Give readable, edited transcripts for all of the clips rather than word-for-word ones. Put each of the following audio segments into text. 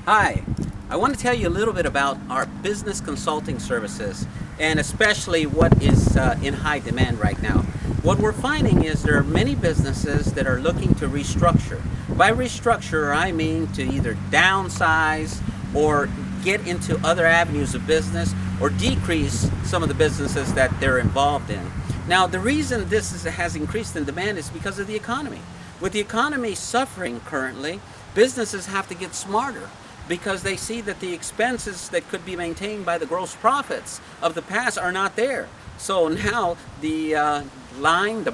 Hi, I want to tell you a little bit about our business consulting services and especially what is in high demand right now. What we're finding is there are many businesses that are looking to restructure. By restructure, I mean to either downsize or get into other avenues of business or decrease some of the businesses that they're involved in. Now, the reason has increased in demand is because of the economy. With the economy suffering currently, businesses have to get smarter because they see that the expenses that could be maintained by the gross profits of the past are not there. So now the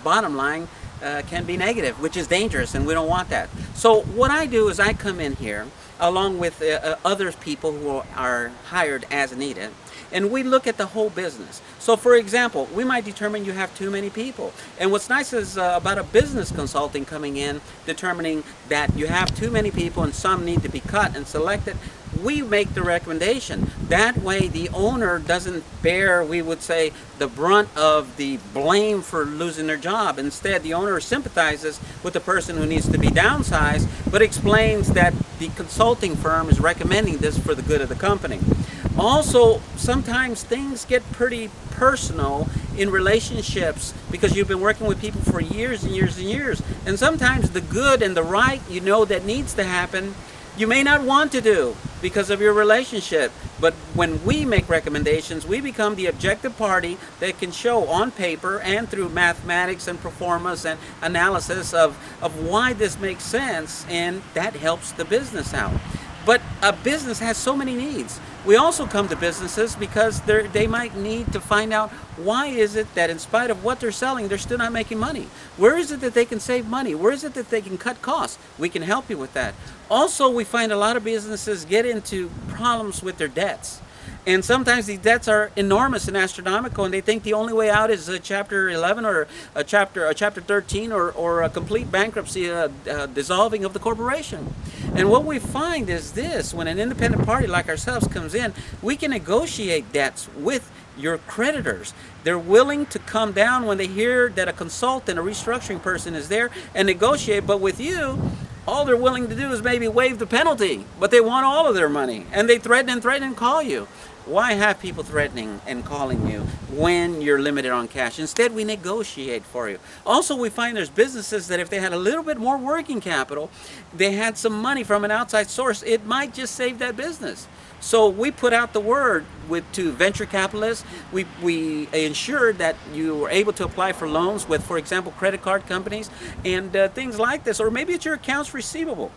bottom line can be negative, which is dangerous, and we don't want that. So what I do is I come in here along with other people who are hired as needed, and we look at the whole business. So for example, we might determine you have too many people. And what's nice is about a business consulting coming in, determining that you have too many people and some need to be cut and selected, we make the recommendation. That way the owner doesn't bear, we would say, the brunt of the blame for losing their job. Instead, the owner sympathizes with the person who needs to be downsized, but explains that the consulting firm is recommending this for the good of the company. Also, sometimes things get pretty personal in relationships because you've been working with people for years and years and years. And sometimes the good and the right that needs to happen, you may not want to do because of your relationship. But when we make recommendations, we become the objective party that can show on paper and through mathematics and performance and analysis of why this makes sense, and that helps the business out. But a business has so many needs. We also come to businesses because they might need to find out why is it that in spite of what they're selling, they're still not making money. Where is it that they can save money? Where is it that they can cut costs? We can help you with that. Also, we find a lot of businesses get into problems with their debts. And sometimes these debts are enormous and astronomical, and they think the only way out is a Chapter 11 or a Chapter 13 or a complete bankruptcy, dissolving of the corporation. And what we find is this: when an independent party like ourselves comes in, we can negotiate debts with your creditors. They're willing to come down when they hear that a consultant, a restructuring person is there, and negotiate. But with you, all they're willing to do is maybe waive the penalty, but they want all of their money, and they threaten and call you. Why have people threatening and calling you when you're limited on cash? Instead, we negotiate for you. Also, we find there's businesses that if they had a little bit more working capital, they had some money from an outside source, it might just save that business. So we put out the word to venture capitalists. We ensure that you are able to apply for loans with, for example, credit card companies and things like this. Or maybe it's your accounts receivable.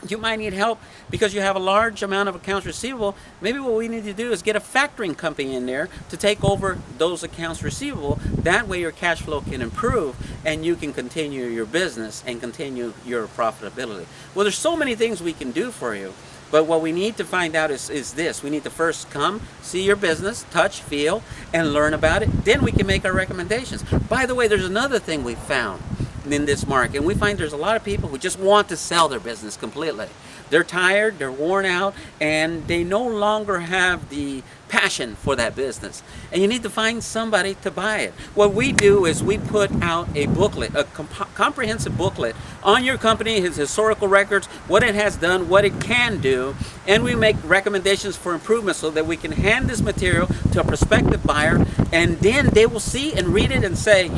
You might need help because you have a large amount of accounts receivable. Maybe what we need to do is get a factoring company in there to take over those accounts receivable. That way your cash flow can improve and you can continue your business and continue your profitability. Well, there's so many things we can do for you. But what we need to find out is this. We need to first come, see your business, touch, feel, and learn about it. Then we can make our recommendations. By the way, there's another thing we found in this market, and we find there's a lot of people who just want to sell their business completely. They're tired, they're worn out, and they no longer have the passion for that business. And you need to find somebody to buy it. What we do is we put out a booklet, a comprehensive booklet on your company, his historical records, what it has done, what it can do, and we make recommendations for improvement so that we can hand this material to a prospective buyer, and then they will see and read it and say,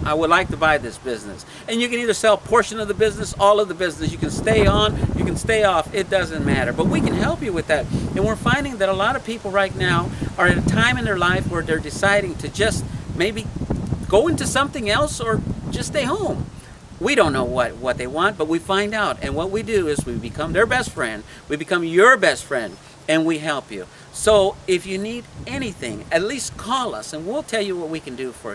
I would like to buy this business. And you can either sell a portion of the business, all of the business. You can stay on, you can stay off, it doesn't matter. But we can help you with that. And we're finding that a lot of people right now are at a time in their life where they're deciding to just maybe go into something else or just stay home. We don't know what they want, but we find out. And what we do is we become their best friend. We become your best friend, and we help you. So if you need anything, at least call us, and we'll tell you what we can do for you.